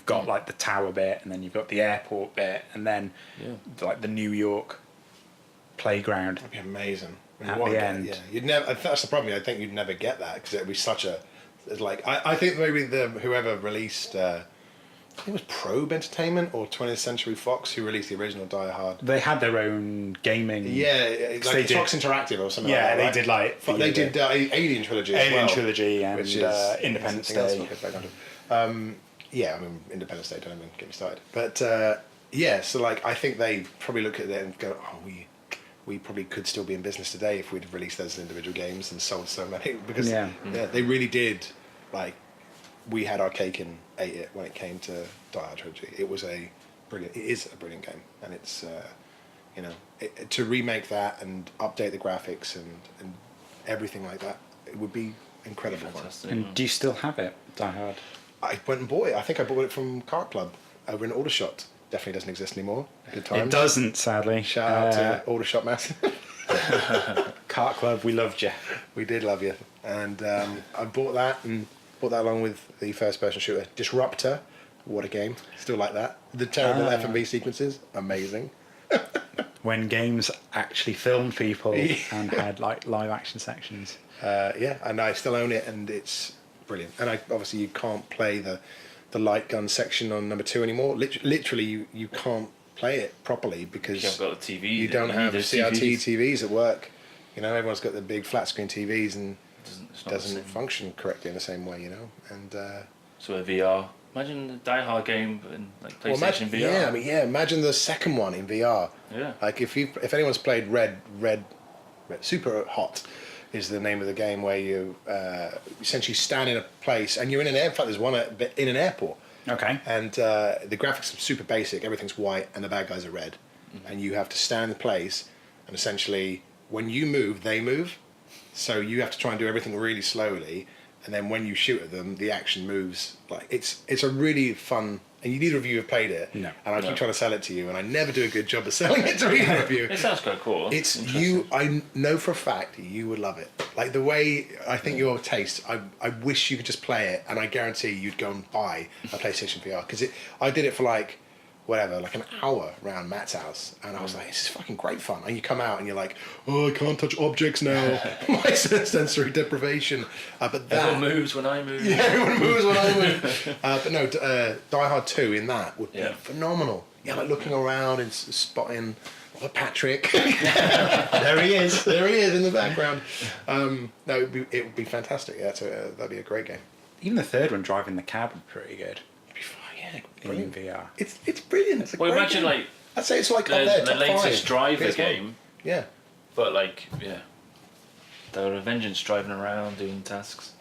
got like the tower bit and then you've got the airport bit and then like the New York playground. That'd be amazing. I mean, At what the a- end. Yeah, you'd never. That's the problem. I think you'd never get that because it'd be such a. It's like I think maybe whoever released. I think it was Probe Entertainment or 20th Century Fox who released the original Die Hard. They had their own gaming. Yeah, they like did- Fox Interactive or something. Yeah, like that, they right? did like They did Alien Trilogy. as Alien well, Trilogy and which is Independence something else Day. we could play down to. Yeah, I mean Independence Day. Don't even get me started. But yeah, so like I think they probably look at it and go, oh, we probably could still be in business today if we'd released those individual games and sold so many because Yeah. they really did. Like we had our cake and ate it when it came to Die Hard Trilogy. It was a brilliant. It is a brilliant game, and it's you know to remake that and update the graphics and everything like that. It would be incredible. Fantastic. And do you still have it, Die Hard? I went and bought it. I think I bought it from Cart Club over in Aldershot. Definitely doesn't exist anymore. Good times. It doesn't, sadly. Shout out to Aldershot Massive. Cart Club, we loved you. We did love you. And I bought that along with the first person shooter. Disruptor. What a game. Still like that. The terrible F&B sequences. Amazing. When games actually filmed people and had like live action sections. Yeah, and I still own it and it's brilliant. And obviously you can't play the light gun section on number 2 anymore. Literally you can't play it properly because You haven't got the TV. you don't have need CRT those TVs at work. You know, everyone's got the big flat screen TVs and It's not the doesn't same. function correctly in the same way, you know. And So a VR. Imagine the Die Hard game in like PlayStation imagine, VR. imagine the second one in VR. Yeah. Like if anyone's played Red Super Hot is the name of the game where you essentially stand in a place and you're in an air. In fact, there's one in an airport. Okay. And the graphics are super basic. Everything's white, and the bad guys are red. And you have to stand in place, and essentially, when you move, they move. So you have to try and do everything really slowly. And then when you shoot at them, the action moves. Like it's a really fun. And neither of you have played it. No. And I keep trying to sell it to you, and I never do a good job of selling it to either of you. It sounds quite cool. It's Interesting. you. I know for a fact you would love it. Like the way I think your taste. I wish you could just play it, and I guarantee you'd go and buy a PlayStation VR because I did it for like an hour around Matt's house, and I was like, this is fucking great fun. And you come out and you're like, oh, I can't touch objects now. My sensory deprivation. But that Everyone moves when I move. yeah, everyone moves when I move. But no, Die Hard 2 in that would be Yeah. phenomenal. Yeah, like looking around and spotting Patrick. There he is. There he is in the background. No, it would be fantastic. Yeah, that'd be a great game. Even the third one, Driving the Cab, would be pretty good. Yeah, In brilliant. VR. It's brilliant. It's a Well, great imagine game. like I'd say it's like up there, the top latest 5. Driver PS1. game, Yeah. but like they were a Vengeance driving around doing tasks.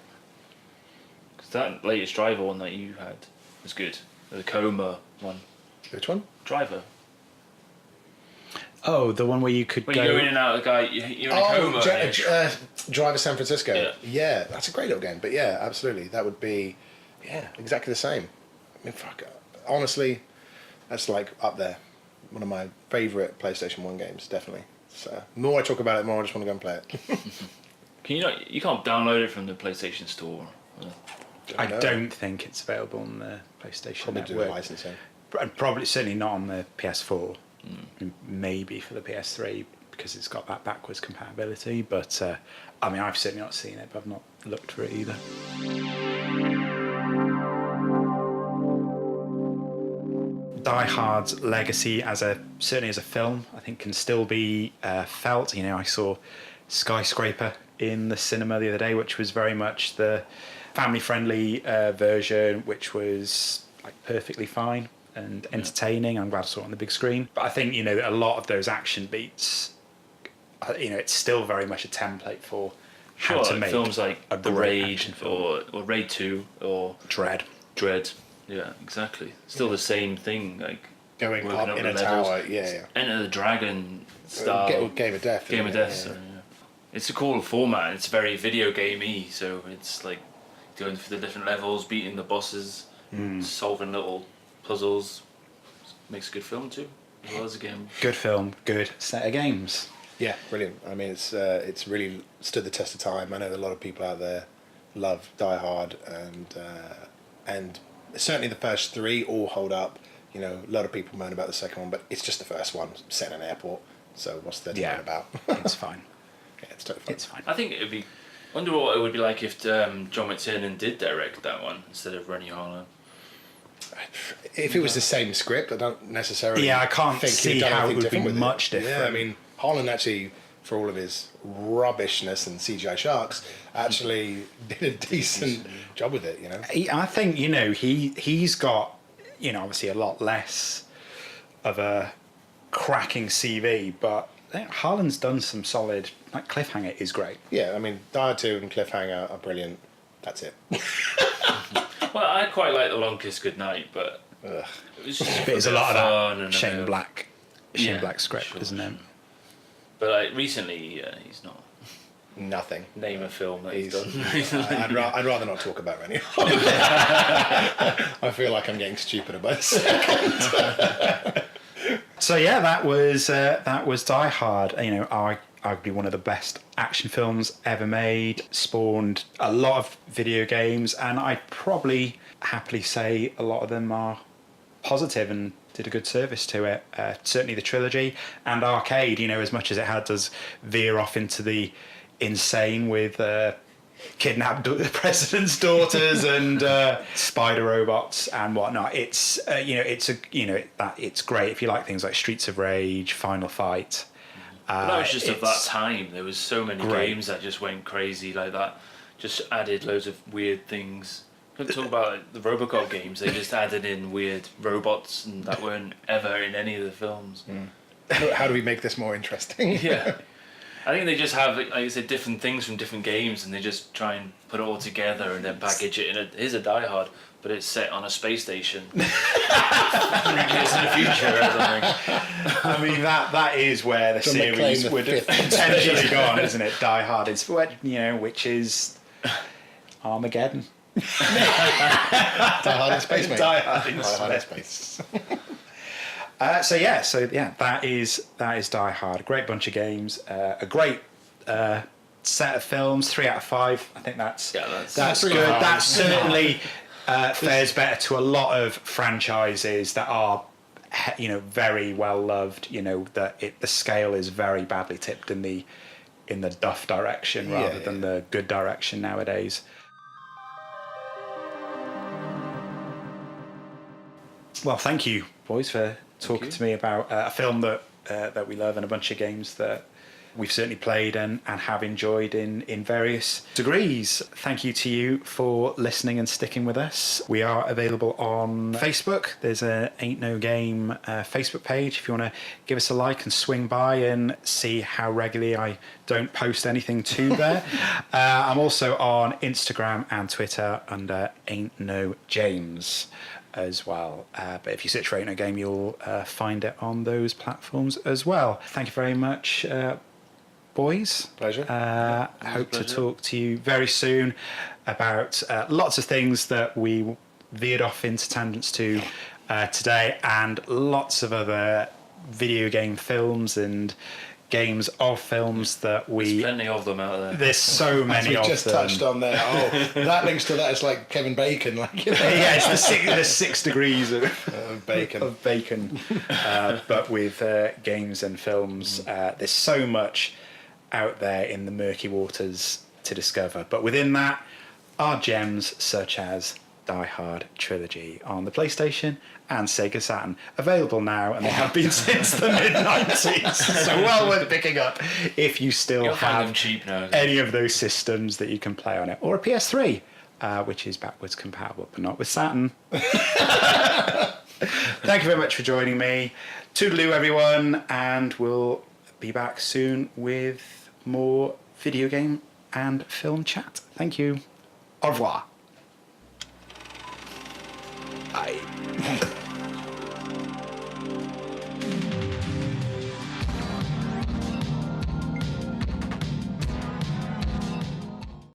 Because that latest Driver one that you had was good. The Coma one. Which one? Driver. Oh, the one where you could When go... you go in and out of the guy, you're in a coma. Driver San Francisco. Yeah. That's a great little game. But yeah, absolutely. That would be, exactly the same. I mean, fuck. Honestly, that's like up there. One of my favourite PlayStation 1 games, definitely. So, the more I talk about it, the more I just want to go and play it. Can you not? You can't download it from the PlayStation Store. I don't think it's available on the PlayStation Probably do Network. the licensing. And probably certainly not on the PS4. Maybe for the PS3 because it's got that backwards compatibility. But I mean, I've certainly not seen it, but I've not looked for it either. Die Hard's legacy certainly as a film, I think, can still be felt. You know, I saw Skyscraper in the cinema the other day, which was very much the family-friendly version, which was like perfectly fine and entertaining. I'm glad I saw it on the big screen. But I think, you know, a lot of those action beats, you know, it's still very much a template for how to make films like a The great Raid action film. or Raid 2 or Dread. Yeah, exactly. Still the same thing, like Going working up in the a levels. tower, yeah. Enter the Dragon style. Game of Death. Game of isn't it? Death. Sorry, yeah. It's a cool format. It's very video gamey, so it's like going through the different levels, beating the bosses, solving little puzzles. Makes a good film too, as well as a game. Good film, good set of games. Yeah, brilliant. I mean, it's really stood the test of time. I know a lot of people out there love Die Hard, and certainly the first 3 all hold up. You know, a lot of people moan about the second one, but it's just the first one set in an airport. So what's there to moan about? It's fine. Yeah, it's totally fine. It's fine. I think it'd be. Wonder what it would be like if John McClane did direct that one instead of Rennie Harlan. If it was the same script, I don't necessarily. Yeah, I can't think see he'd done how it anything would be different with much different. Yeah, I mean, Harlan actually, for all of his rubbishness and CGI sharks, actually did a decent job with it. You know. I think, you know, he's got, you know, obviously a lot less of a cracking CV, but Harlan's done some solid. Like Cliffhanger is great. Yeah, I mean, Die Hard 2 and Cliffhanger are brilliant. That's it. Well, I quite like The Long Kiss Goodnight, but Ugh. it was just There's a lot fun of that and Shane Black script, sure, isn't it? sure. But like recently, he's not. Nothing. Name a film that he's done. I'd rather not talk about Rennie. I feel like I'm getting stupider by the second. So yeah, that was Die Hard. You know, arguably one of the best action films ever made. Spawned a lot of video games, and I'd probably happily say a lot of them are positive and did a good service to it. Certainly the trilogy and Arcade. You know, as much as it does veer off into the insane with kidnapped president's daughters and spider robots and whatnot. It's it's great if you like things like Streets of Rage, Final Fight. But that was just of that it's time. There was so many great. games that just went crazy like that. Just added loads of weird things. Couldn't talk about like, the Robocop games. They just added in weird robots and that weren't ever in any of the films. How do we make this more interesting? Yeah. I think they just have, like I said, different things from different games, and they just try and put it all together and then package it in here's a Die Hard, but it's set on a space station 100 years in the future or something. I mean, that is where the John series McClane, the would have fifth. potentially gone, isn't it? Die Hard is, which is Armageddon. Die Hard in Space, mate. Die Hard in Die Hard in Space. Space. So that is Die Hard. A great bunch of games, a great set of films. 3 out of 5. I think that's good. That certainly fares better to a lot of franchises that are, very well loved. You know that the scale is very badly tipped in the duff direction rather than the good direction nowadays. Well, thank you, boys, for talking to me about a film that we love and a bunch of games that we've certainly played and have enjoyed in various degrees. Thank you to you for listening and sticking with us. We are available on Facebook. There's a Ain't No Game Facebook page if you want to give us a like and swing by and see how regularly I don't post anything to there. I'm also on Instagram and Twitter under Ain't No James as well. But if you search for Ain't No Game, you'll find it on those platforms as well. Thank you very much, boys. Pleasure. Hope to talk to you very soon about lots of things that we veered off into tangents to today, and lots of other video game films and games of films that There's plenty of them out there. There's so many we of just them. touched on there. Oh, that links to that. It's like Kevin Bacon, like, you know. Yeah, it's the 6 degrees of bacon. But with games and films. There's so much out there in the murky waters to discover. But within that are gems such as Die Hard Trilogy on the PlayStation and Sega Saturn. Available now, and they have been since the mid-90s. So well worth picking up if you still You'll find them have cheap now. any of those systems that you can play on it. Or a PS3, which is backwards compatible, but not with Saturn. Thank you very much for joining me. Toodaloo, everyone, and we'll be back soon with more video game and film chat. Thank you. Au revoir. Bye.